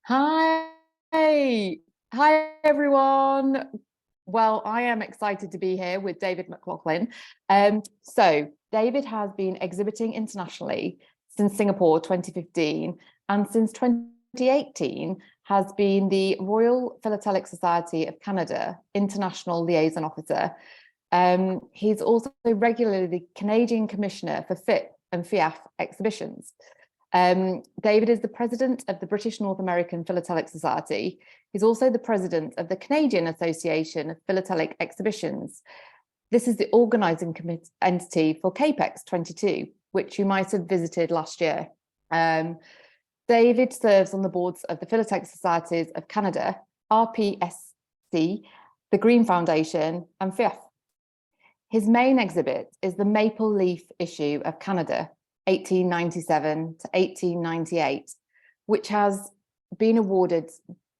Hi, hi everyone. Well, I am excited to be here with David McLaughlin. So David has been exhibiting internationally since Singapore 2015, and since 2018 has been the Royal Philatelic Society of Canada International Liaison Officer. He's also regularly the Canadian Commissioner for FIP and FIAF exhibitions. David is the president of the British North American Philatelic Society. He's also the president of the Canadian Association of Philatelic Exhibitions. This is the organising entity for CAPEX 22, which you might have visited last year. David serves on the boards of the Philatelic Societies of Canada, RPSC, the Green Foundation, and FIAF. His main exhibit is the Maple Leaf issue of Canada, 1897 to 1898, which has been awarded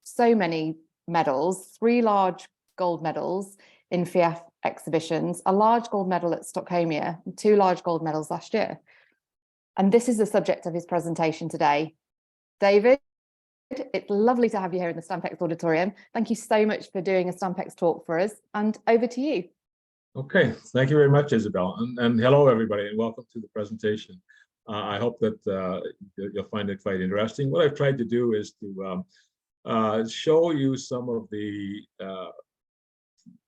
so many medals, 3 large gold medals in FIAF exhibitions, a large gold medal at Stockholmia, and 2 large gold medals last year. And this is the subject of his presentation today. David, it's lovely to have you here in the Stampex auditorium. Thank you so much for doing a Stampex talk for us, and over to you. Okay, thank you very much, Isabel, and hello everybody, and welcome to the presentation. I hope that you'll find it quite interesting. What I've tried to do is to show you some of the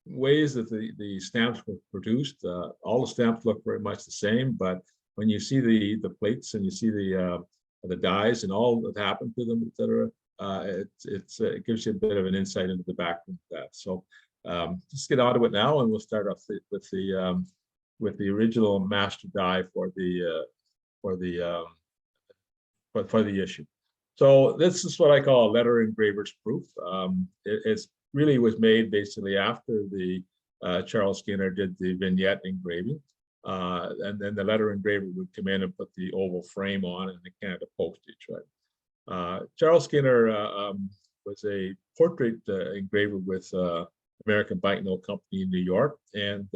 ways that the stamps were produced. All the stamps look very much the same, but when you see the plates and you see the dies and all that happened to them, etc., it gives you a bit of an insight into the background of that. So just get on to it now, and we'll start off with the original master die for the issue. So this is what I call a letter engraver's proof. It's really was made basically after the Charles Skinner did the vignette engraving, and then the letter engraver would come in and put the oval frame on and the Canada postage. Right. Charles Skinner was a portrait engraver with American Banknote Company in New York, and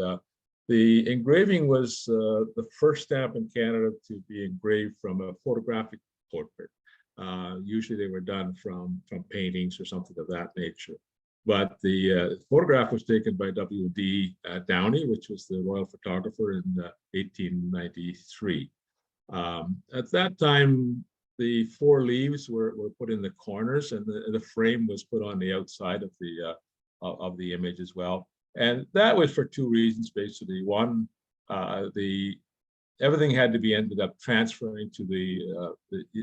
the engraving was the first stamp in Canada to be engraved from a photographic portrait. Usually they were done from paintings or something of that nature. But the photograph was taken by W.D. Downey, which was the royal photographer, in 1893. At that time, the 4 leaves were put in the corners, and the frame was put on the outside of the image as well. And that was for 2 reasons, basically. One, everything had to be ended up transferring to the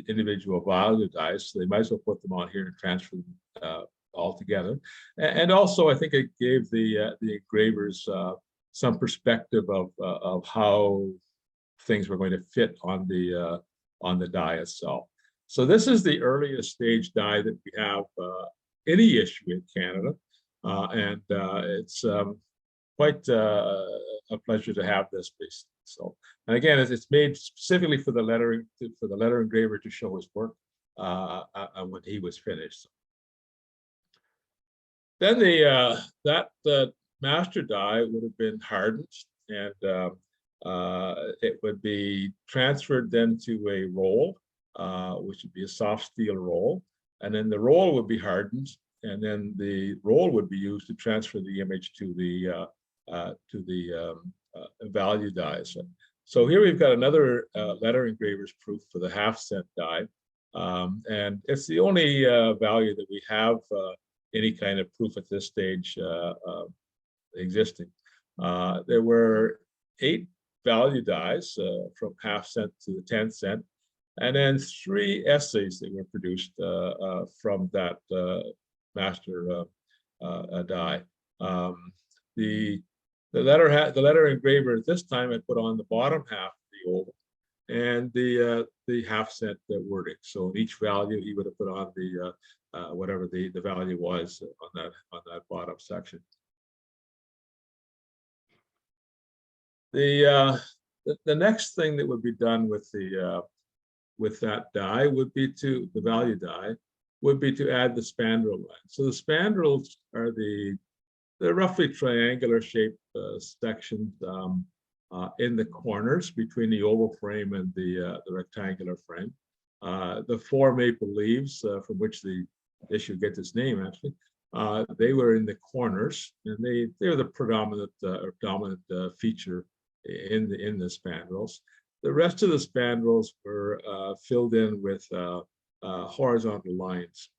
individual value dies, so they might as well put them on here and transfer them all together. And also, I think it gave the engravers some perspective of how things were going to fit on the die itself. So this is the earliest stage die that we have any issue in Canada. And it's quite a pleasure to have this basically. So, and again, it's made specifically for the letter engraver to show his work when he was finished. Then that master die would have been hardened, and it would be transferred then to a roll, which would be a soft steel roll, and then the roll would be hardened. And then the roll would be used to transfer the image to the value dies. So here we've got another letter engraver's proof for the half-cent die, and it's the only value that we have any kind of proof at this stage existing. There were 8 value dies from half-cent to the 10-cent, and then 3 essays that were produced from that master die. The letter engraver at this time had put on the bottom half of the oval and the half-cent wording. So in each value, he would have put on the whatever the value was on that bottom section. The next thing that would be done with that die would be the value die would be to add the spandrel line. So the spandrels are they're roughly triangular shaped sections in the corners between the oval frame and the rectangular frame. The 4 maple leaves from which the issue gets its name actually. They were in the corners, and they're the predominant dominant feature in the spandrels. The rest of the spandrels were filled in with horizontal lines.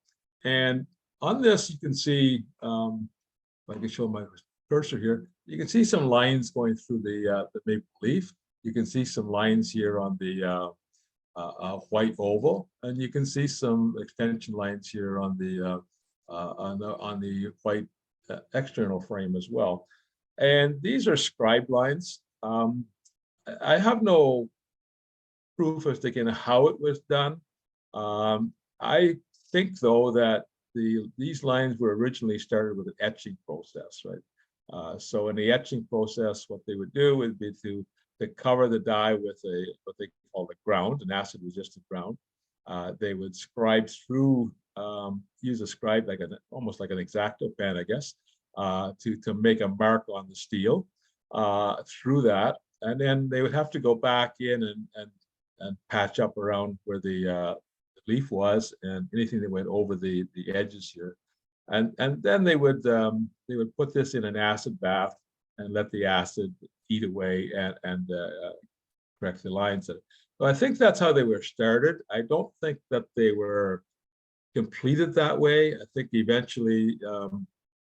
And on this, you can see, if I can show my cursor here, you can see some lines going through the maple leaf. You can see some lines here on the white oval, and you can see some extension lines here on the white external frame as well. And these are scribe lines. I have no proof as to how it was done. I think though that these lines were originally started with an etching process, right? So in the etching process, what they would do would be to cover the die with what they call a ground, an acid-resistant ground. They would scribe through, use a scribe like almost like an X-Acto pen, I guess, to make a mark on the steel through that, and then they would have to go back in and patch up around where the leaf was and anything that went over the edges here, and then they would put this in an acid bath and let the acid eat away and correct the lines. So I think that's how they were started. I don't think that they were completed that way. I think eventually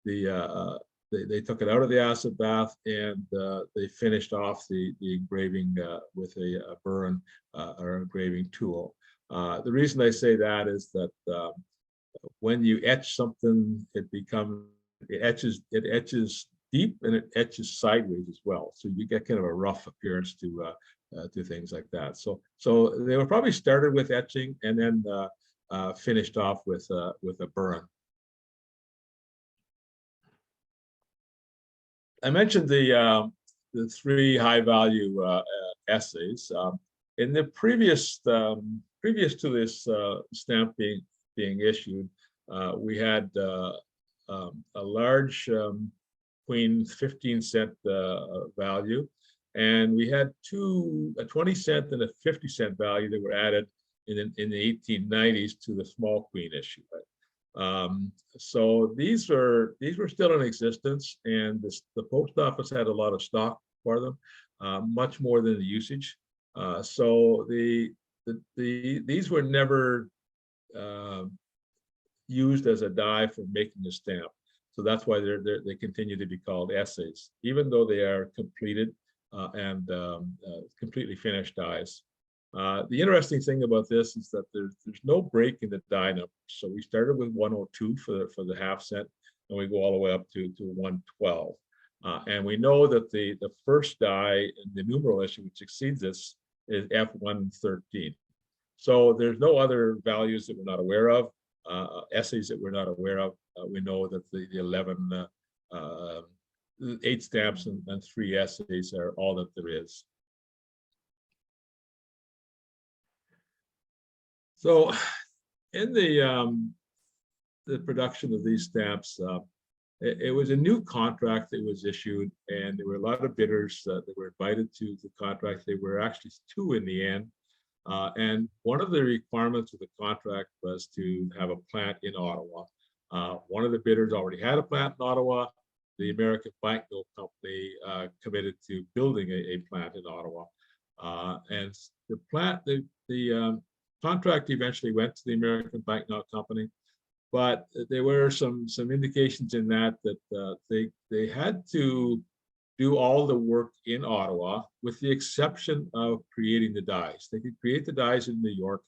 they took it out of the acid bath and they finished off the engraving with a burn or engraving tool. The reason I say that is that when you etch something, it etches deep and it etches sideways as well. So you get kind of a rough appearance to things like that. So they were probably started with etching and then finished off with a burn. I mentioned the three high value essays. In the previous to this stamp being issued, we had a large Queen 15-cent value, and we had a 20-cent and a 50-cent value that were added in the 1890s to the small Queen issue. So these were still in existence, and the post office had a lot of stock for them, much more than the usage. So these were never used as a die for making a stamp. So that's why they continue to be called essays, even though they are completed and completely finished dies. The interesting thing about this is that there's no break in the die number. So we started with 102 for the half cent, and we go all the way up to 112. And we know that the first die in the numeral issue, which exceeds this, is F113. So there's no other values that we're not aware of, essays that we're not aware of. We know that the 11, 8 stamps and 3 essays are all that there is. So in the production of these stamps, it was a new contract that was issued, and there were a lot of bidders that were invited to the contract. There were actually 2 in the end. And one of the requirements of the contract was to have a plant in Ottawa. One of the bidders already had a plant in Ottawa. The American Banknote Company committed to building a plant in Ottawa. And the contract eventually went to the American Banknote Company, but there were some indications in that they had to do all the work in Ottawa, with the exception of creating the dies. They could create the dies in New York,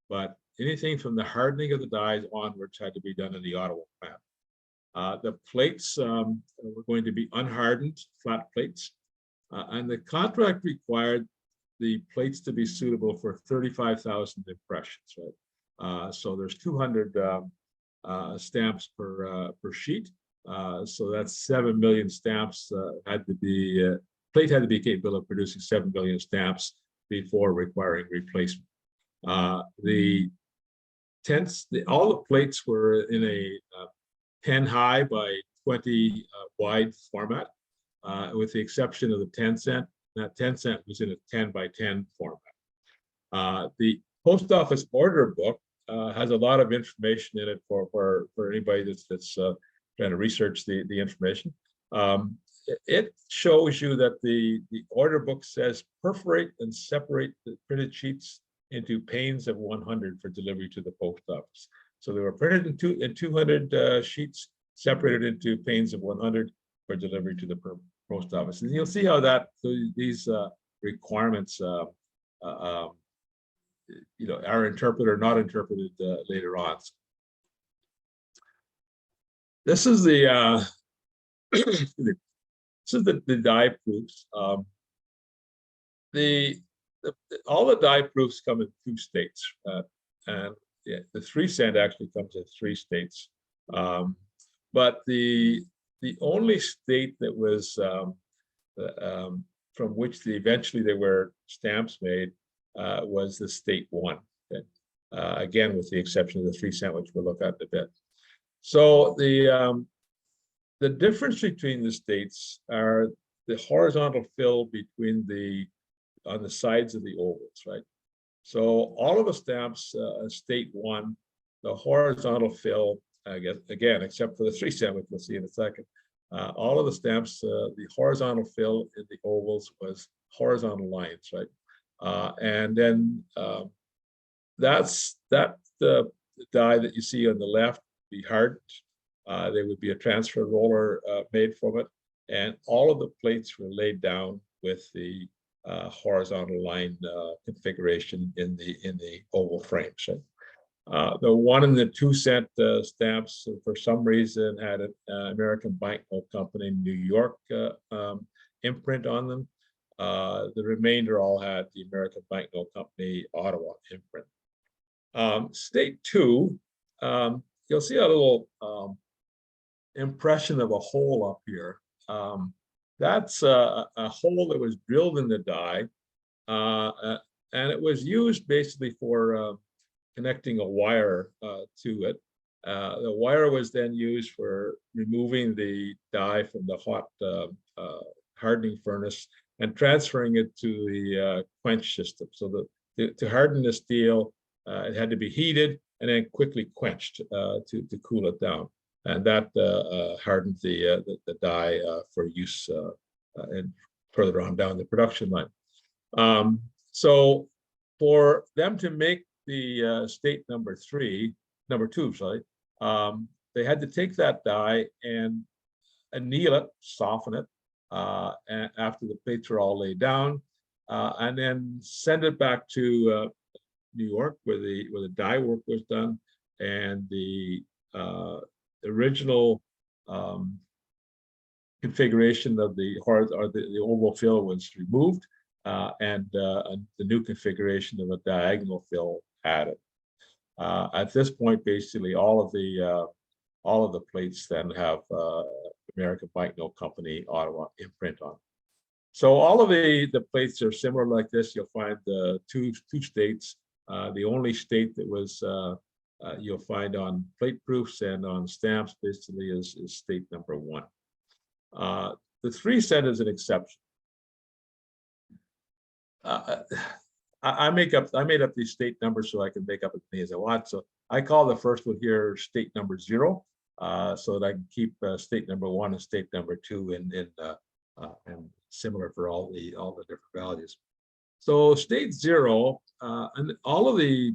but anything from the hardening of the dies onwards had to be done in the Ottawa plant. The plates were going to be unhardened, flat plates, and the contract required the plates to be suitable for 35,000 impressions, right? So there's 200 stamps per sheet. So that's 7 million stamps plate had to be capable of producing 7 million stamps before requiring replacement. All the plates were in a 10 high by 20 wide format, with the exception of the 10 cent. That 10 cent was in a 10 by 10 format. The post office order book has a lot of information in it for anybody that's trying to research the information. It shows you that the order book says perforate and separate the printed sheets into panes of 100 for delivery to the post office. So they were printed in 200 sheets, separated into panes of 100 for delivery to the post office. And you'll see how that these requirements are interpreted or not interpreted later on. This is the this is the die proofs. All the die proofs come in 2 states, and yeah, the 3 cent actually comes in 3 states. But the only state that was from which eventually there were stamps made was the state 1. Okay? Again, with the exception of the 3 cent, which we'll look at in a bit. So the difference between the states are the horizontal fill between on the sides of the ovals, right? So all of the stamps, state 1, the horizontal fill, I guess, again, except for the 3 cent, which we'll see in a second, all of the stamps, the horizontal fill in the ovals was horizontal lines, right? And then the die that you see on the left be hardened. There would be a transfer roller made from it, and all of the plates were laid down with the horizontal line configuration in the oval frames. Right? The 1 and the 2 cent stamps, for some reason, had an American Banknote Company New York imprint on them. The remainder all had the American Banknote Company Ottawa imprint. State 2, you'll see a little impression of a hole up here. That's a hole that was drilled in the die, and it was used basically for connecting a wire to it. The wire was then used for removing the die from the hot hardening furnace and transferring it to the quench system. So to harden the steel, it had to be heated and then quickly quenched to cool it down. And that hardened the die for use and further on down the production line. So for them to make the state number 2, sorry, they had to take that die and anneal it, soften it, and after the plates were all laid down, and then send it back to New York, where the die work was done, and the original configuration of the oval fill was removed, and the new configuration of a diagonal fill added. At this point, basically, all of the plates then have American Banknote Company Ottawa imprint on. So all of the plates are similar like this. You'll find the two states. The only state that was you'll find on plate proofs and on stamps basically is state number 1. The 3 cent is an exception. I made up these state numbers so I can make up as many as I want. So I call the first one here state number 0, so that I can keep state number 1 and state number 2 and similar for all the different values. So state 0, and all of the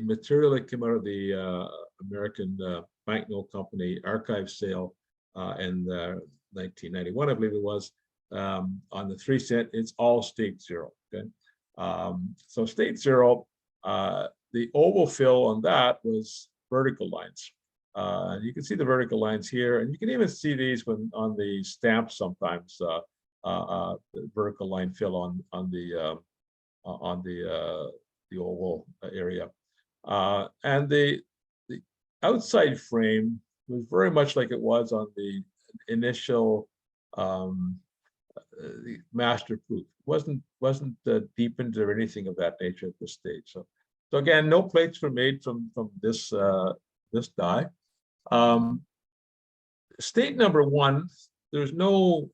material that came out of the American Banknote Company archive sale in 1991, I believe it was, on the 3 cent, it's all state 0. Okay, so state 0, the oval fill on that was vertical lines. You can see the vertical lines here, and you can even see these when on the stamps sometimes. The vertical line fill on the oval area, and the outside frame was very much like it was on the initial the master proof. Wasn't deepened or anything of that nature at this stage. So again, no plates were made from this this die. State number 1, there's no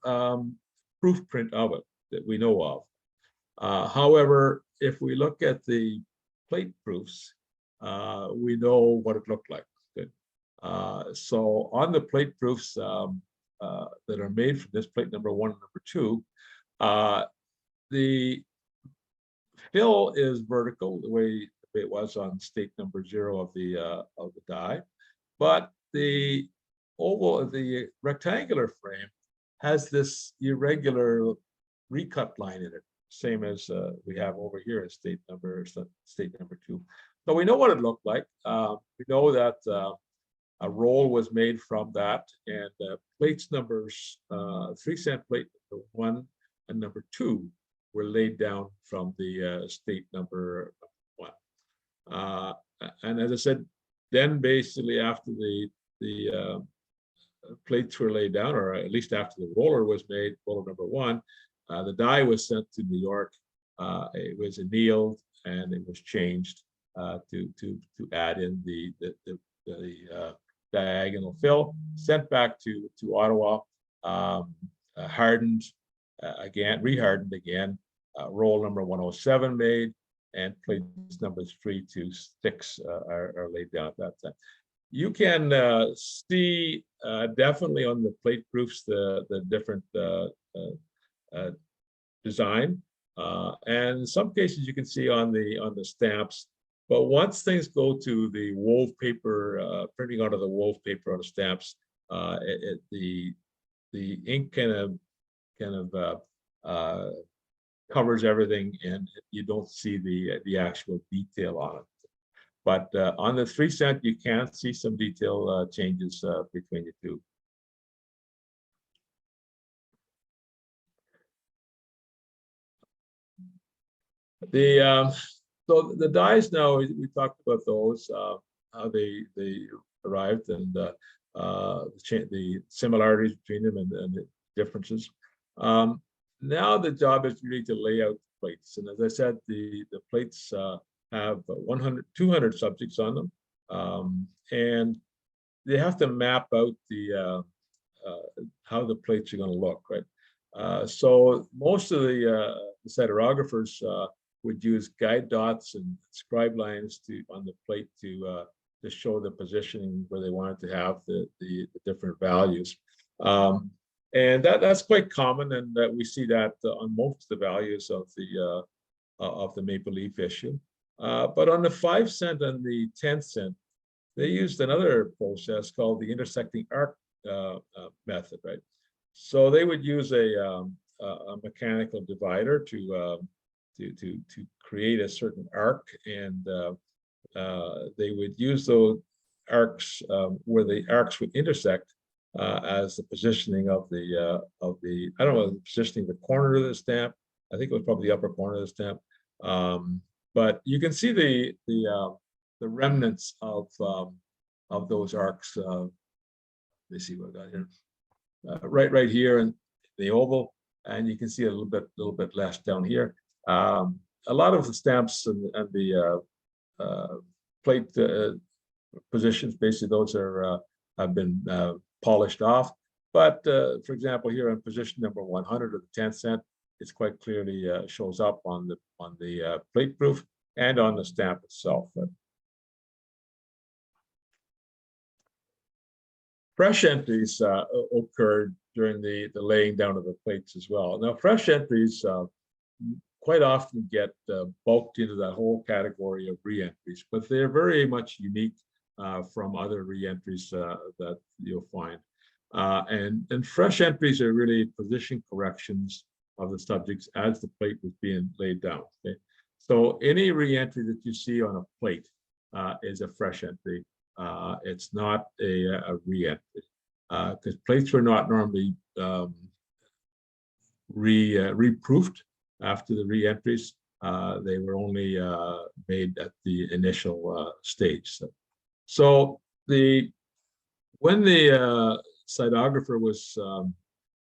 proof print of it that we know of. However, if we look at the plate proofs, we know what it looked like. Good. So on the plate proofs that are made from this plate number 1 and number 2, the fill is vertical the way it was on state number 0 of the die, but the rectangular frame has this irregular recut line in it, same as we have over here at state number 2. So we know what it looked like. We know that a roll was made from that, and plates numbers 3-cent plate number 1 and number 2 were laid down from the state number 1. And as I said, then basically after the plates were laid down, or at least after the roller was made, roller number 1, the die was sent to New York. It was annealed and it was changed to add in the diagonal fill, sent back to Ottawa, hardened again, rehardened again, roll number 107 made, and plates numbers 3 to 6 are laid down at that time. You can see definitely on the plate proofs the different design, and in some cases you can see on the stamps. But once things go to the wove paper, printing out of the wove paper on the stamps, the ink kind of covers everything, and you don't see the actual detail on it. But on the 3-cent, you can see some detail changes between the two. So the dies now, we talked about those, how they arrived, and the similarities between them and the differences. Now the job is really to lay out plates, and as I said, the plates have 200 subjects on them, and they have to map out how the plates are going to look, right? So most of the cytographers would use guide dots and scribe lines on the plate to show the positioning where they wanted to have the different values. And that's quite common, and we see that on most of the values of the maple leaf issue. But on the 5-cent and the 10-cent, they used another process called the intersecting arc method, right? So they would use a mechanical divider to create a certain arc, and they would use those arcs where the arcs would intersect as the positioning of the I don't know, the positioning of the corner of the stamp. I think it was probably the upper corner of the stamp. But you can see the remnants of those arcs. Let me see what I got here. Right here in the oval, and you can see a little bit less down here. A lot of the stamps and the plate positions, basically those have been polished off. But for example, here on position number 100 of the 10-cent, it's quite clearly shows up on the plate proof and on the stamp itself. Fresh entries occurred during the laying down of the plates as well. Now, fresh entries quite often get bulked into that whole category of re-entries, but they're very much unique from other re-entries that you'll find. And fresh entries are really position corrections of the subjects as the plate was being laid down. Okay? So any re-entry that you see on a plate is a fresh entry. It's not a re-entry, because plates were not normally reproofed after the re-entries. They were only made at the initial stage. So when the cytographer was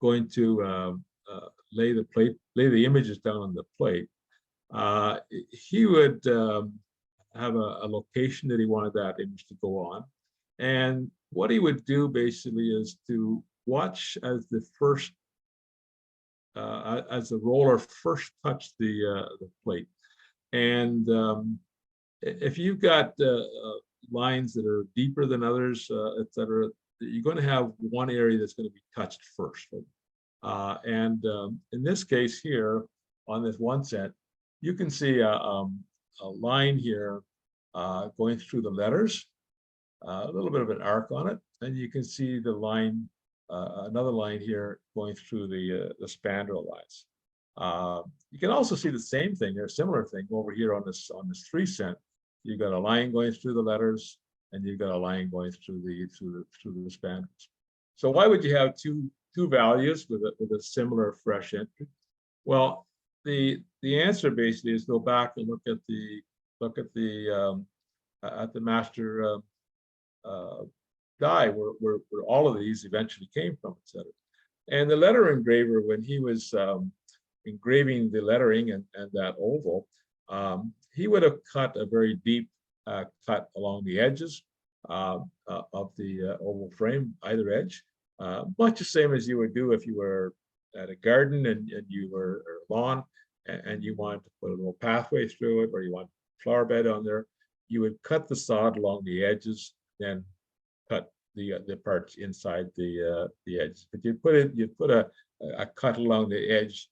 going to lay the images down on the plate, he would have a location that he wanted that image to go on. And what he would do basically is to watch as the roller first touched the plate. And if you've got lines that are deeper than others, et cetera, you're going to have one area that's going to be touched first. In this case here, on this 1 cent, you can see a line here going through the letters, a little bit of an arc on it, and you can see the line, another line here going through the spandrel lines. You can also see the same thing, or a similar thing over here on this 3 cent. You've got a line going through the letters, and you've got a line going through the spandrels. So why would you have two values with a similar fresh entry? Well, the answer basically is go back and look at the master die where all of these eventually came from, etc. And the letter engraver, when he was engraving the lettering and that oval, he would have cut a very deep cut along the edges of the oval frame, either edge, much the same as you would do if you were at a garden and you were or a lawn and you wanted to put a little pathway through it, or you want a flower bed on there. You would cut the sod along the edges, then cut the parts inside the edge. But you put a cut along the edge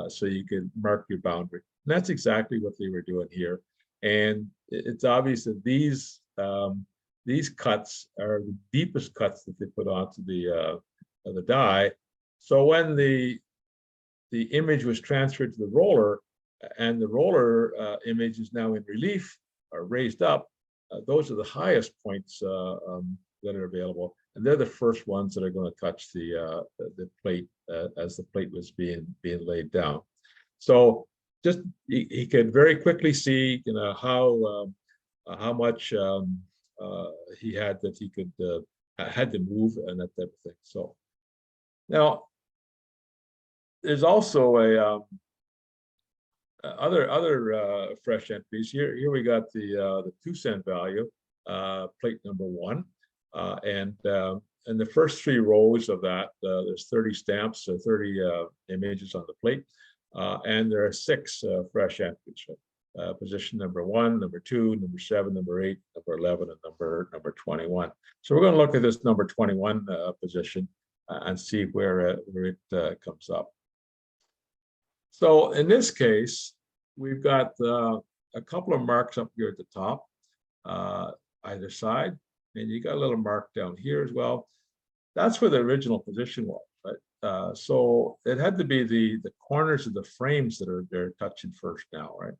so you could mark your boundary. And that's exactly what they were doing here. And it's obvious that these cuts are the deepest cuts that they put onto the die. So when the image was transferred to the roller, and the roller image is now in relief or raised up, those are the highest points that are available, and they're the first ones that are going to touch the plate as the plate was being laid down. So just he could very quickly see, how much he had that he could had to move and that type of thing. So now there's also a other fresh entries here. Here we got the 2 cent value, plate number 1, and the first 3 rows of that, there's 30 stamps, 30 images on the plate, and there are 6 fresh entries. Position number 1, number 2, number 7, number 8, number 11, and number 21. So we're going to look at this number 21 position and see where it comes up. So in this case, we've got a couple of marks up here at the top, either side, and you got a little mark down here as well. That's where the original position was, right? So it had to be the corners of the frames that they're touching first now, right?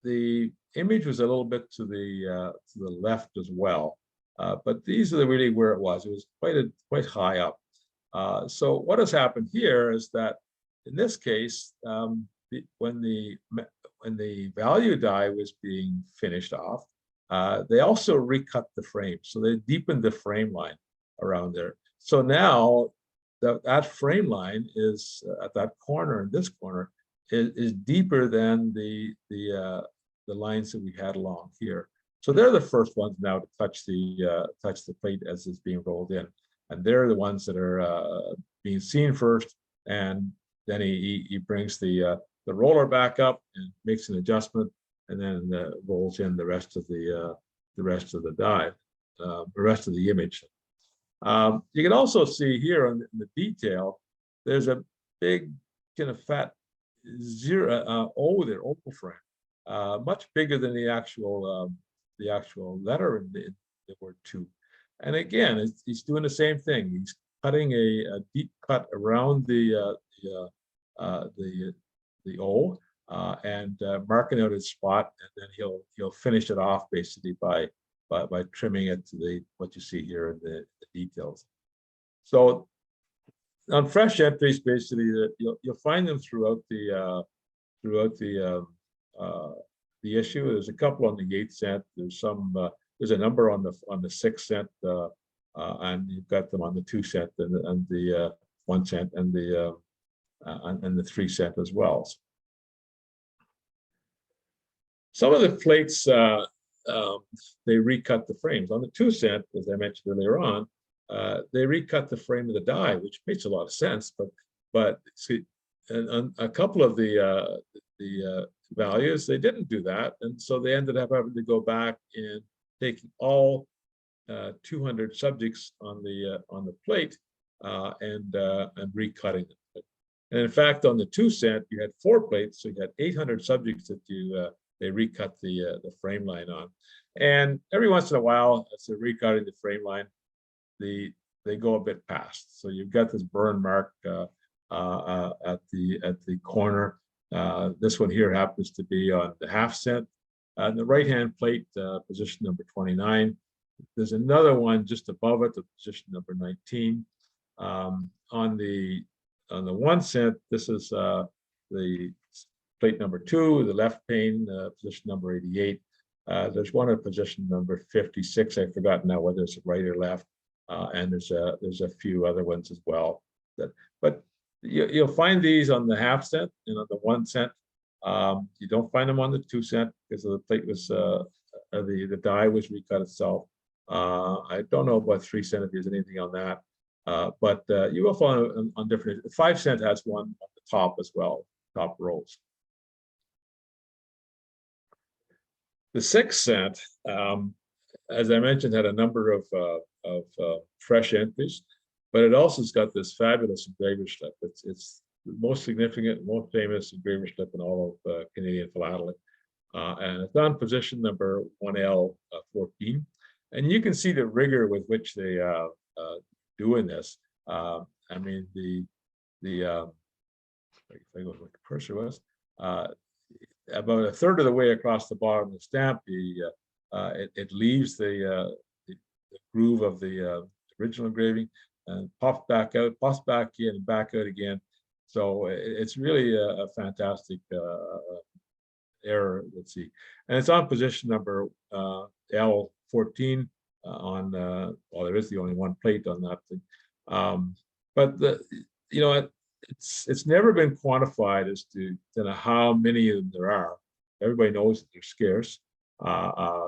The image was a little bit to the left as well, but these are really where it was. It was quite high up. So what has happened here is that in this case, when the value die was being finished off, they also recut the frame. So they deepened the frame line around there. So now that frame line is at that corner, and this corner is deeper than the lines that we had along here. So they're the first ones now to touch the plate as it's being rolled in, and they're the ones that are being seen first. And then he brings the roller back up and makes an adjustment, and then rolls in the rest of the die, the rest of the image. You can also see here in the detail, there's a big kind of fat O there, oval frame, much bigger than the actual letter in the word 2. And again, he's doing the same thing. He's cutting a deep cut around the O and marking out his spot, and then he'll finish it off basically by trimming it to what you see here in the details. So on fresh entries, basically you'll find them throughout the issue. There's a couple on the 8 cent. There's a number on the 6 cent, and you've got them on the 2 cent and the 1 cent and the 3 cent as well. Some of the plates, they recut the frames. On the 2 cent, as I mentioned earlier on, they recut the frame of the die, which makes a lot of sense. But see, and a couple of the values. They didn't do that, and so they ended up having to go back and taking all 200 subjects on the plate and recutting it. And in fact, on the 2 cent, you had 4 plates, so you had 800 subjects that they recut the frame line on. And every once in a while, as they're recutting the frame line, they go a bit past. So you've got this burn mark at the corner. This one here happens to be on the 1/2 cent. On the right-hand plate, position number 29. There's another one just above it, the position number 19. On the 1 cent, this is the plate number 2, the left pane, position number 88. There's one at position number 56. I've forgotten now whether it's right or left. And there's a few other ones as well. But you'll find these on the 1/2 cent and on the 1 cent. You don't find them on the 2 cent because the plate was the die was recut itself. I don't know about 3 cent if there's anything on that, but you will find on different. 5 cent has one on the top as well, top rows. The 6 cent, as I mentioned, had a number of fresh entries, but it also has got this fabulous engraver slip. It's the most significant, most famous engraver slip in all of Canadian philately. And it's on position number 1L14. And you can see the rigor with which they doing this. I mean, if I go to what the cursor was, about a third of the way across the bottom of the stamp, it leaves the groove of the original engraving and pops back out, pops back in, and back out again. So it's really a fantastic error. Let's see, and it's on position number L14 on well, there is the only one plate on that thing, but it's never been quantified as to how many of them there are. Everybody knows that they're scarce.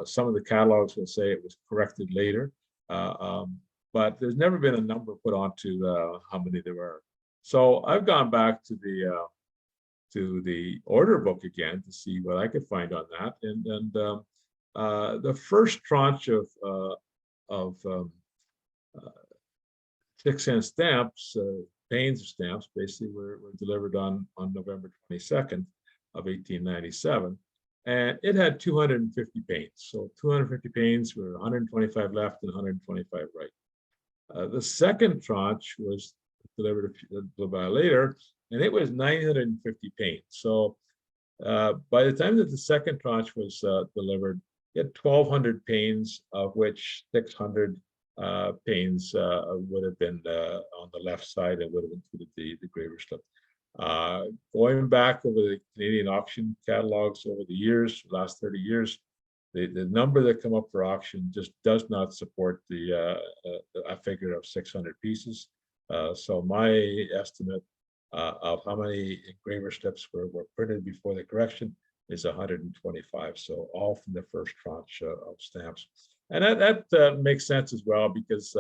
Some of the catalogs will say it was corrected later, but there's never been a number put onto how many there are. So I've gone back to the order book again to see what I could find on that, and the first tranche of 6 cent stamps, panes of stamps, basically were delivered on November 22nd of 1897. And it had 250 panes. So 250 panes were 125 left and 125 right. The second tranche was delivered a little while later, and it was 950 panes. So by the time that the second tranche was delivered, you had 1,200 panes, of which 600 panes would have been on the left side and would have included the engraver slip. Going back over the Canadian auction catalogs over the years, the last 30 years, the number that come up for auction just does not support a figure of 600 pieces. So my estimate of how many engraver slips were printed before the correction is 125. So all from the first tranche of stamps. And that makes sense as well, because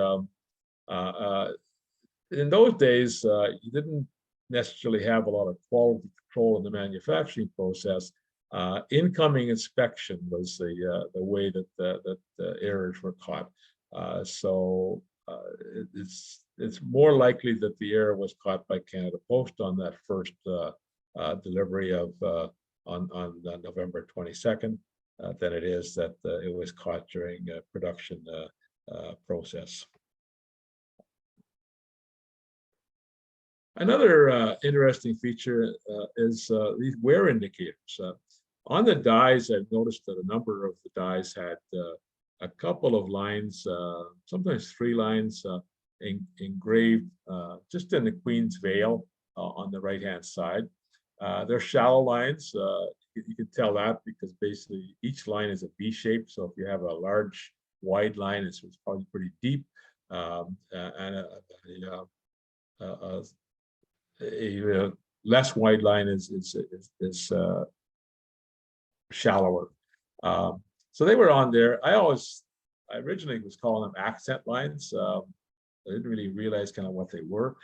in those days, you didn't necessarily have a lot of quality control in the manufacturing process. Incoming inspection was the way that the errors were caught. So it's more likely that the error was caught by Canada Post on that first delivery of on November 22nd than it is that it was caught during production process. Another interesting feature is these wear indicators. On the dies, I've noticed that a number of the dies had a couple of lines, sometimes 3 lines engraved just in the Queen's Veil on the right-hand side. They're shallow lines. You can tell that because basically each line is a V shape. So if you have a large, wide line, it's probably pretty deep, and a less wide line is shallower. So they were on there. I originally was calling them accent lines. I didn't really realize kind of what they were,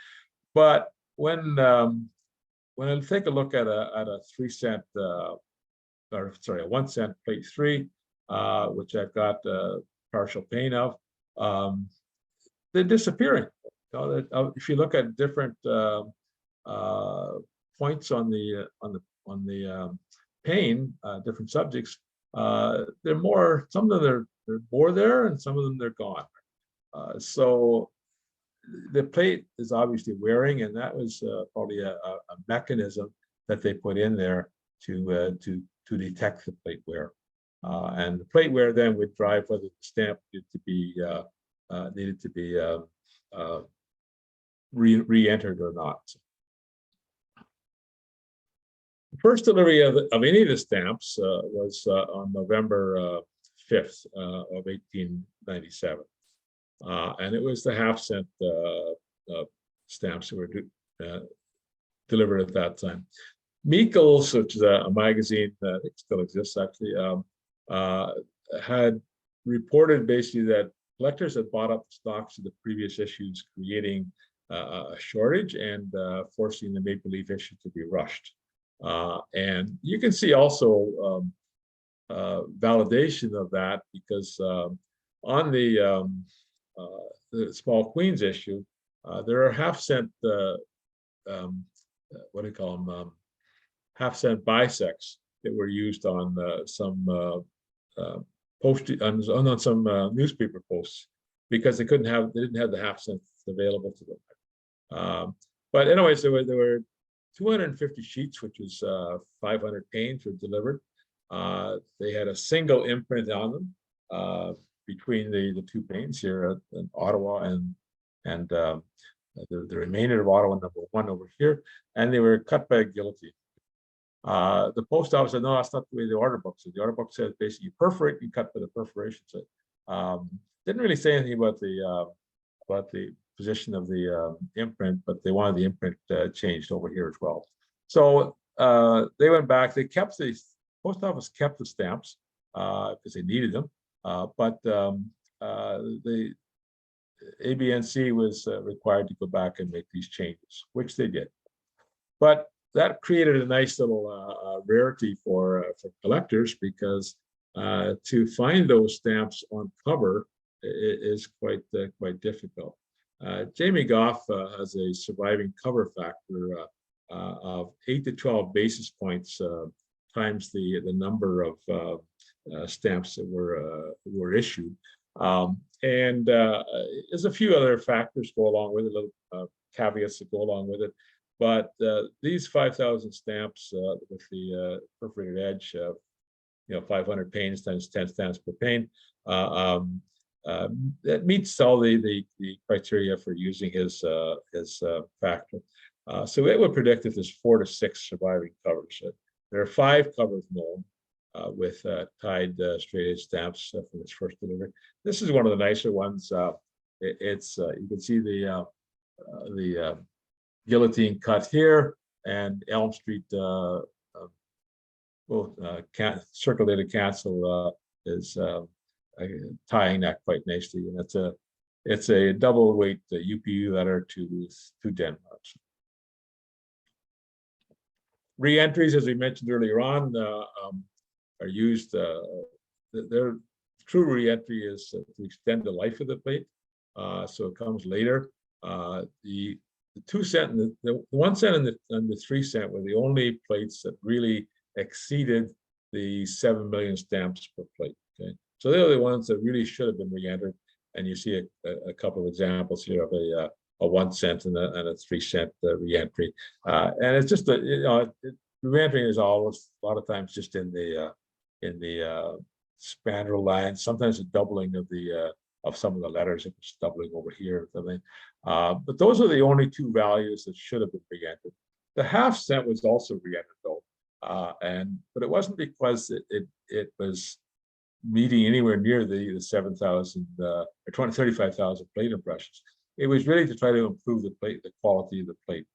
but when I take a look at a 3 cent or sorry, a 1 cent plate 3, which I've got partial pane of. They're disappearing. If you look at different points on the pane, different subjects, they're more. Some of them they're more there, and some of them they're gone. So the plate is obviously wearing, and that was probably a mechanism that they put in there to detect the plate wear. And the plate wear then would drive whether the stamp needed to be re-entered or not. The first delivery of any of the stamps was on November 5th of 1897. And it was the half-cent stamps that were delivered at that time. Meikle's, which is a magazine that still exists actually, had reported basically that collectors had bought up stocks of the previous issues, creating a shortage and forcing the Maple Leaf issue to be rushed. And you can see also validation of that, because on the Small Queens issue, there are half-cent, what do you call them, half-cent bisects that were used on some on some newspaper posts, because they didn't have the half-cents available to them. But anyways, there were 250 sheets, which was 500 panes were delivered. They had a single imprint on them between the two panes here in Ottawa and the remainder of Ottawa #1 over here, and they were cut by a guillotine. The post office said, no, that's not the way the order book said. The order book says basically you perforate and cut by the perforation. So didn't really say anything about the position of the imprint, but they wanted the imprint changed over here as well. So they went back. They kept the post office kept the stamps because they needed them, but the ABNC was required to go back and make these changes, which they did. But that created a nice little rarity for collectors, because to find those stamps on cover is quite difficult. Jamie Goff has a surviving cover factor of 8 to 12 basis points times the number of stamps that were issued. And there's a few other factors go along with it, little caveats that go along with it. But these 5,000 stamps with the perforated edge, 500 panes times 10 stamps per pane, that meets all the criteria for using his factor. So it would predict that there's 4 to 6 surviving covers. There are 5 covers known with tied straight edge stamps from its first delivery. This is one of the nicer ones. It's you can see the guillotine cut here, and Elm Street circulated cancel is tying that quite nicely, and it's a double weight UPU letter to Denmark. Re-entries, as we mentioned earlier on, are used. Their true re-entry is to extend the life of the plate, so it comes later. The 2 cent and the 1 cent and the 3 cent were the only plates that really exceeded the 7 million stamps per plate. Okay, so they're the ones that really should have been re-entered, and you see a couple of examples here of a 1 cent and a 3 cent re-entry, and it's just re-entering is always a lot of times just in the spandrel lines, sometimes a doubling of some of the letters, if it's doubling over here or something. But those are the only 2 values that should have been re-entered. The half cent was also re-entered though, but it wasn't because it was meeting anywhere near the 7,000 or 35,000 plate impressions. It was really to try to improve the quality of the plate.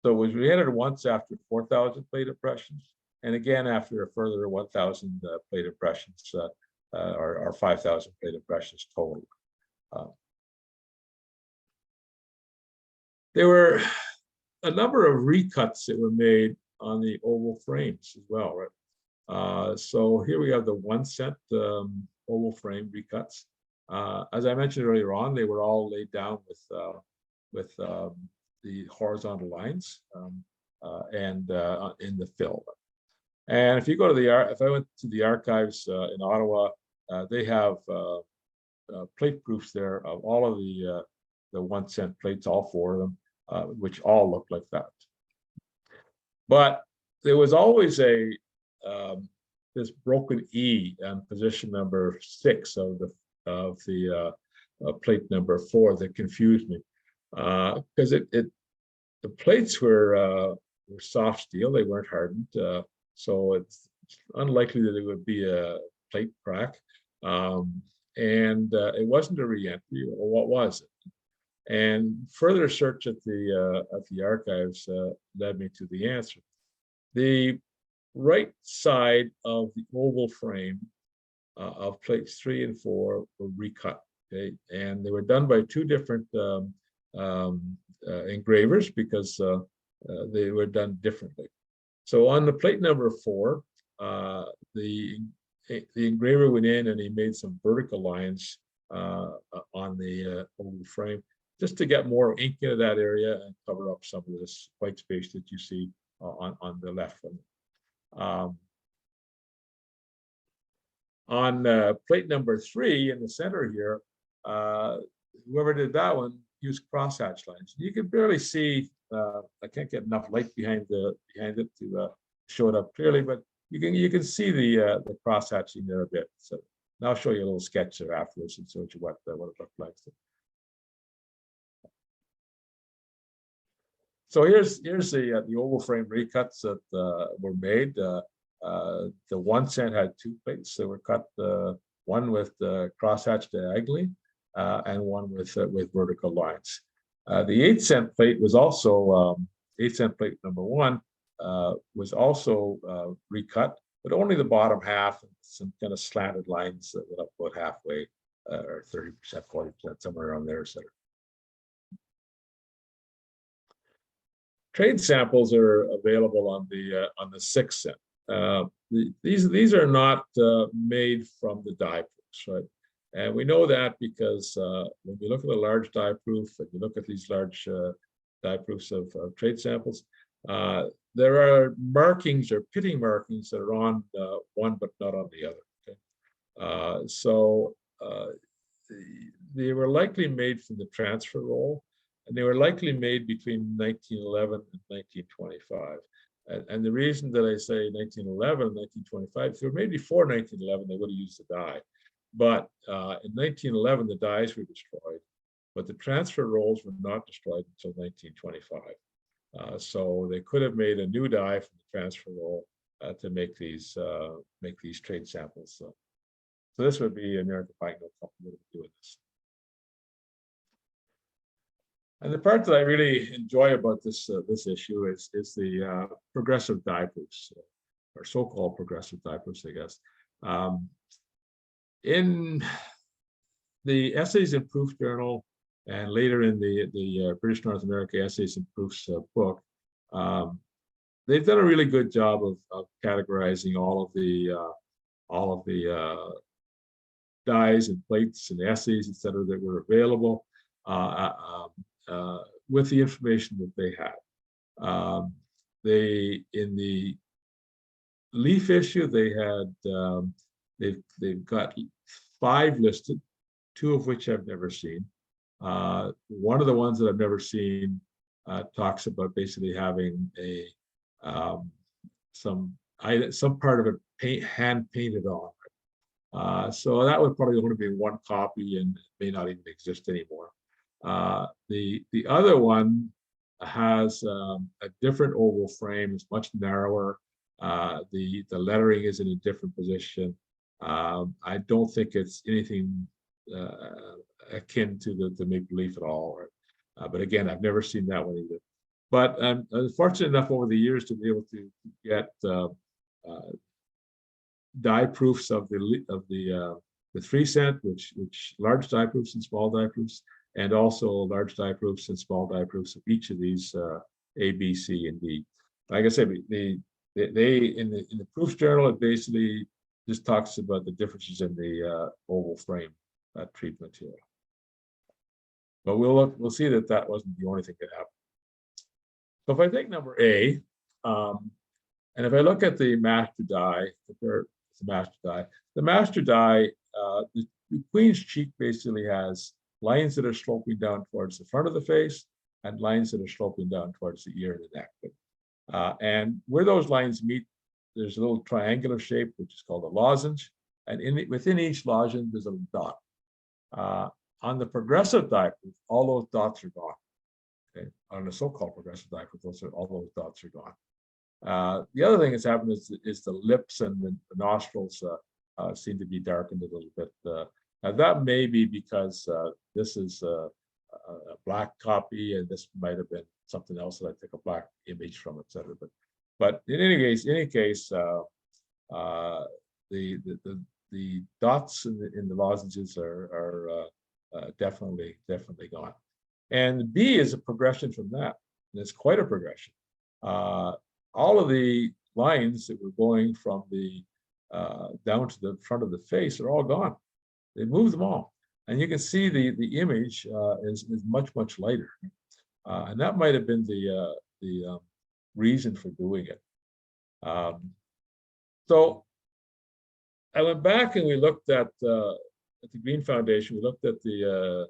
So it was re-entered once after 4,000 plate impressions, and again after a further 1,000 plate impressions, or 5,000 plate impressions total. There were a number of recuts that were made on the oval frames as well, right? So here we have the 1 cent oval frame recuts. As I mentioned earlier on, they were all laid down with the horizontal lines and in the fill. And if you go to if I went to the archives in Ottawa, they have plate proofs there of all of the 1 cent plates, all 4 of them, which all look like that. But there was always this broken E on position number 6 of the plate number 4 that confused me, because the plates were soft steel; they weren't hardened, so it's unlikely that it would be a plate crack. And it wasn't a reentry, or what was it? And further search at the archives led me to the answer. The right side of the oval frame of plates 3 and 4 were recut, okay, and they were done by 2 different engravers because they were done differently. So on the plate number 4, the engraver went in and he made some vertical lines on the oval frame, just to get more ink into that area and cover up some of this white space that you see on the left one. On plate number 3 in the center here, whoever did that one used crosshatch lines. You can barely see. I can't get enough light behind it to show it up clearly, but you can see the crosshatching there a bit. So I'll show you a little sketch there afterwards and show you what it looked like. So here's the oval frame recuts that were made. The 1 cent had 2 plates that were cut, one with crosshatch diagonally and one with vertical lines. The 8 cent plate was also 8 cent plate number 1 was also recut, but only the bottom half and some kind of slanted lines that went up about halfway, or 30%, 40%, somewhere around there. So trade samples are available on the 6 cent. These are not made from the die proofs, right? And we know that because when you look at a large die proof, and you look at these large die proofs of trade samples, there are markings or pitting markings that are on one but not on the other. Okay? So they were likely made from the transfer roll, and they were likely made between 1911 and 1925. And the reason that I say 1911 and 1925, if they were made before 1911, they would have used the die. But in 1911, the dies were destroyed, but the transfer rolls were not destroyed until 1925. So they could have made a new die from the transfer roll to make these trade samples. So this would be American Pike No Company doing this. And the part that I really enjoy about this issue is the progressive die proofs, or so-called progressive die proofs, I guess. In the Essays in Proof Journal, and later in the British North America Essays in Proofs book, they've done a really good job of categorizing all of the dies and plates and essays, etc., that were available with the information that they had. In the Leaf issue, they had they've got 5 listed, 2 of which I've never seen. One of the ones that I've never seen talks about basically having some part of it hand painted on. So that would probably only be 1 copy and may not even exist anymore. The other one has a different oval frame. It's much narrower. The lettering is in a different position. I don't think it's anything akin to the Maple Leaf at all. But again, I've never seen that one either. But I'm fortunate enough over the years to be able to get die proofs of the 3 cent, which large die proofs and small die proofs, and also large die proofs and small die proofs of each of these A, B, C, and D. Like I said, the they in the proofs journal, it basically just talks about the differences in the oval frame treatment here. But we'll see that that wasn't the only thing that happened. So if I take number A, and if I look at the master die, compare the master die, the queen's cheek basically has lines that are sloping down towards the front of the face and lines that are sloping down towards the ear and the neck. And where those lines meet, there's a little triangular shape, which is called a lozenge. And within each lozenge, there's a dot. On the progressive die proof, all those dots are gone. Okay? On the so-called progressive die proof, all those dots are gone. The other thing that's happened is the lips and the nostrils seem to be darkened a little bit. Now that may be because this is a black copy, and this might have been something else that I took a black image from, etc. But in any case, the dots in the lozenges are definitely gone. And B is a progression from that. And it's quite a progression. All of the lines that were going from the down to the front of the face are all gone. They moved them all. And you can see the image is much lighter. And that might have been the reason for doing it. So I went back and we looked at the Green Foundation. We looked at the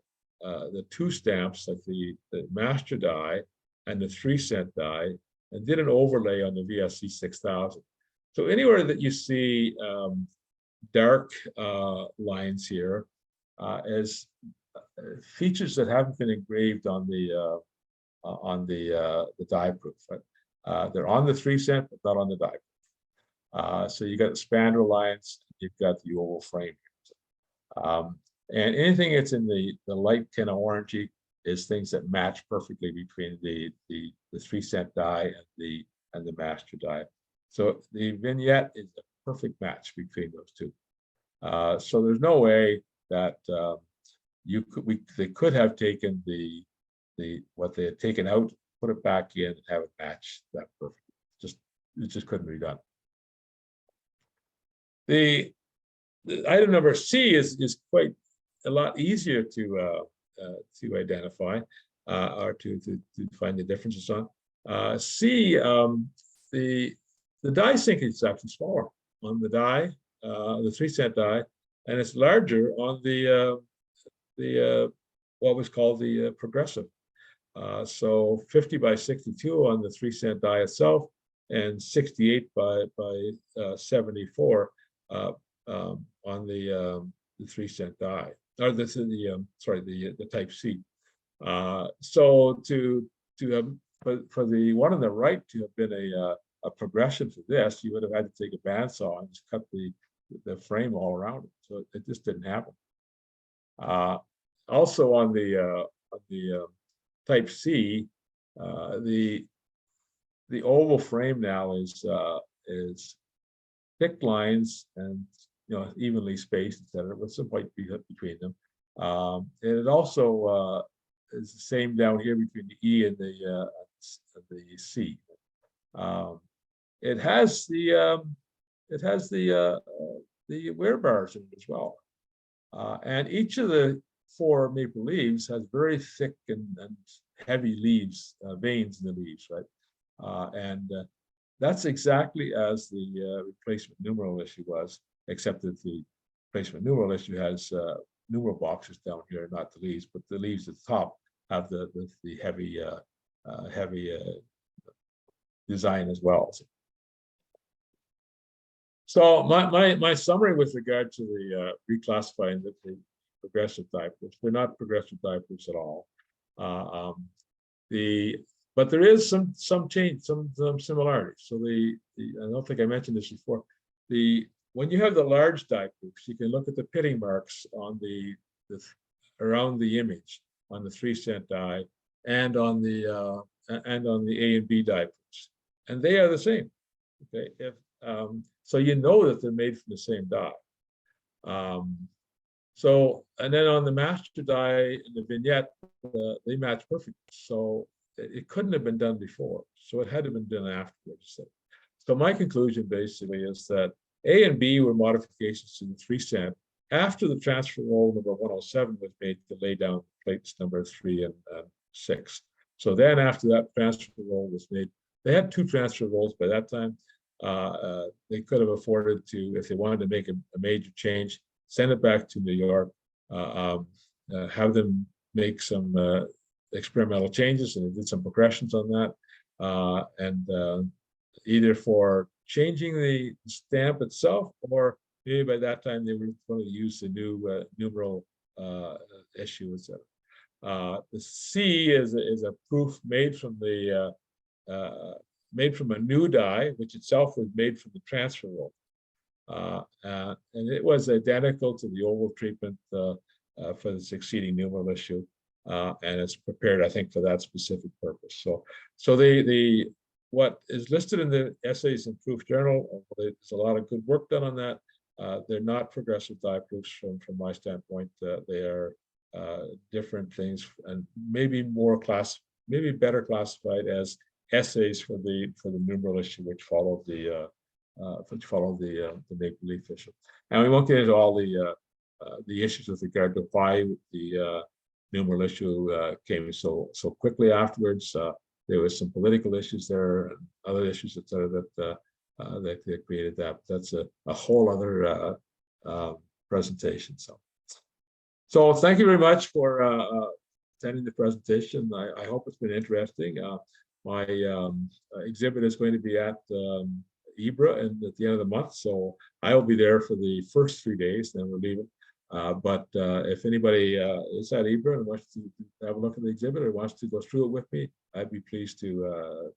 two stamps, like the master die and the 3-cent die, and did an overlay on the VSC 6000. So anywhere that you see dark lines here as features that haven't been engraved on the die proof. Right? They're on the 3-cent, but not on the die proof. So you got the spandrel lines, you've got the oval frame. And anything that's in the light kind of orangey is things that match perfectly between the 3-cent die and the master die. So the vignette is a perfect match between those two. So there's no way that they could have taken what they had taken out, put it back in, and have it match that perfectly. It just couldn't be done. The item number C is quite a lot easier to identify or to find the differences on. C, the die sinking is actually smaller on the die, the 3-cent die, and it's larger on the what was called the progressive. So 50 by 62 on the 3-cent die itself, and 68 by 74 on the 3-cent die, or the type C. So to have for the one on the right to have been a progression for this, you would have had to take a bandsaw and just cut the frame all around it. So it just didn't happen. Also on the type C, the oval frame now is thick lines and evenly spaced, etc., with some white between them. And it also is the same down here between the E and the C. It has the wear bars in it as well, and each of the 4 maple leaves has very thick and heavy leaves, veins in the leaves, right? And that's exactly as the replacement numeral issue was, except that the replacement numeral issue has numeral boxes down here, not the leaves, but the leaves at the top have the heavy design as well. So my summary with regard to the reclassifying the progressive die proofs, they're not progressive die proofs at all. But there is some change, some similarities. So I don't think I mentioned this before. When you have the large die proofs, you can look at the pitting marks on around the image on the 3-cent die and on the A and B die proofs, and they are the same. Okay, so you know that they're made from the same die. And then on the master die and the vignette, they match perfectly. So it couldn't have been done before. So it had to have been done afterwards. So my conclusion basically is that A and B were modifications to the 3 stamp after the transfer roll number 107 was made to lay down plates number 3 and 6. So then after that transfer roll was made, they had 2 transfer rolls by that time. They could have afforded to, if they wanted to make a major change, send it back to New York, have them make some experimental changes, and they did some progressions on that. Either for changing the stamp itself, or maybe by that time they were going to use the new numeral issue, etc. The C is a proof made from the made from a new die, which itself was made from the transfer roll, and it was identical to the oval treatment for the succeeding numeral issue, and it's prepared, I think, for that specific purpose. So the what is listed in the Essays and Proof Journal, there's a lot of good work done on that. They're not progressive die proofs from my standpoint. They are different things, and maybe better classified as essays for the numeral issue, which followed the make-believe issue. And we won't get into all the issues with regard to why the numeral issue came so quickly afterwards. There was some political issues there and other issues, etc., that created that. That's a whole other presentation. So thank you very much for attending the presentation. I hope it's been interesting. My exhibit is going to be at IBRA at the end of the month, so I will be there for the first 3 days, then we're leaving. But if anybody is at IBRA and wants to have a look at the exhibit or wants to go through it with me, I'd be pleased to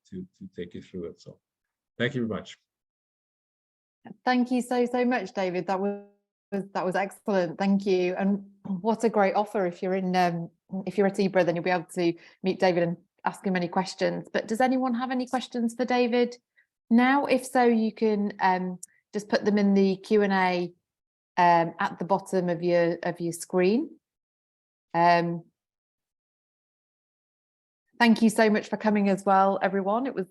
take you through it. So thank you very much. Thank you so much, David. That was excellent. Thank you. And what a great offer. If you're at IBRA, then you'll be able to meet David and ask him any questions. But does anyone have any questions for David now? If so, you can just put them in the Q&A at the bottom of your screen. Thank you so much for coming as well, everyone. It was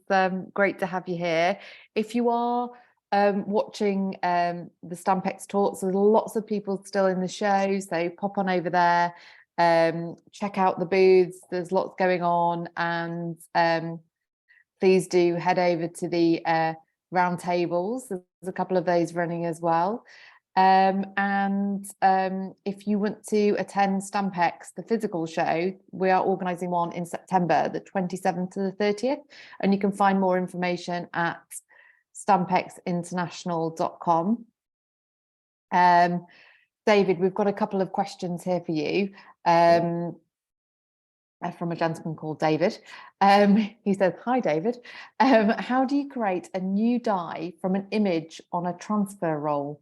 great to have you here. If you are watching the Stampex talks, there's lots of people still in the show, so pop on over there, check out the booths. There's lots going on, and please do head over to the round tables. There's a couple of those running as well. If you want to attend Stampex, the physical show, we are organising one in September, the 27th to the 30th, and you can find more information at stampexinternational.com. David, we've got a couple of questions here for you from a gentleman called David. He says, "Hi, David. How do you create a new die from an image on a transfer roll?"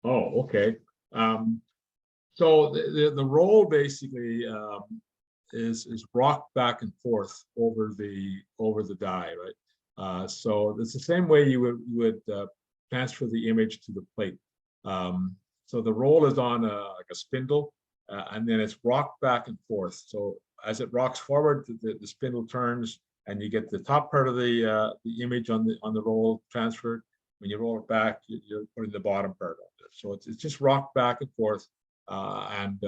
Oh, okay. So the roll basically is rocked back and forth over the die, right? So it's the same way you would transfer the image to the plate. So the roll is on like a spindle, and then it's rocked back and forth. So as it rocks forward, the spindle turns, and you get the top part of the image on the roll transferred. When you roll it back, you're putting the bottom part on it. So it's just rocked back and forth, and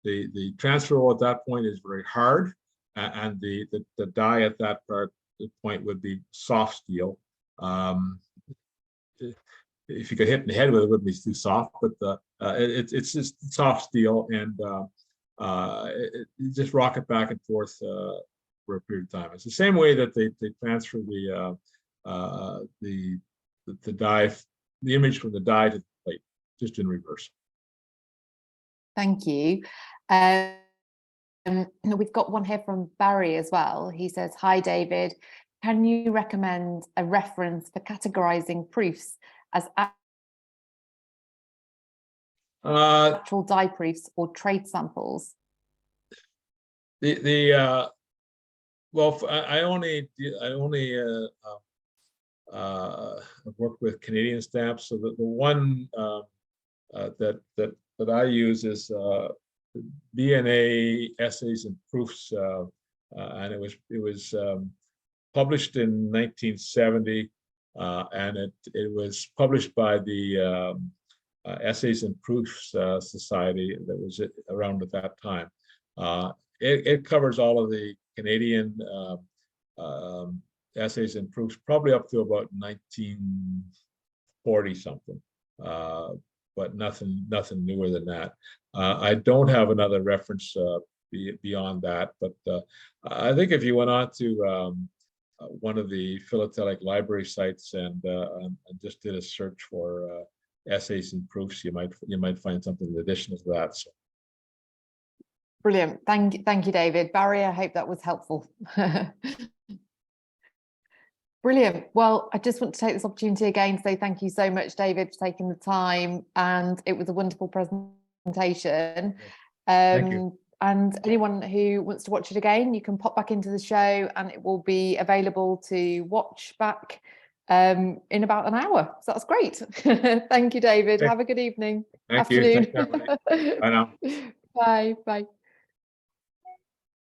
the transfer roll at that point is very hard, and the die at that point would be soft steel. If you could hit in the head with it, it wouldn't be too soft, but it's just soft steel, and you just rock it back and forth for a period of time. It's the same way that they transfer the die, the image from the die to the plate, just in reverse. Thank you. We've got one here from Barry as well. He says, "Hi, David. Can you recommend a reference for categorizing proofs as actual die proofs or trade samples?" Well, I only I've worked with Canadian stamps, so the one that I use is DNA Essays and Proofs, and it was published in 1970, and it was published by the Essays and Proofs Society that was around at that time. It covers all of the Canadian essays and proofs, probably up to about 1940 something, but nothing newer than that. I don't have another reference beyond that, but I think if you went on to one of the philatelic library sites and just did a search for essays and proofs, you might find something additional to that. So. Brilliant. Thank you, David. Barry, I hope that was helpful. Brilliant. Well, I just want to take this opportunity again to say thank you so much, David, for taking the time, and it was a wonderful presentation. Thank you. And anyone who wants to watch it again, you can pop back into the show and it will be available to watch back in about an hour. So that's great. Thank you, David. Okay. Have a good evening. Thank Afternoon. you. Thank you, everybody. Bye now. Bye. Bye.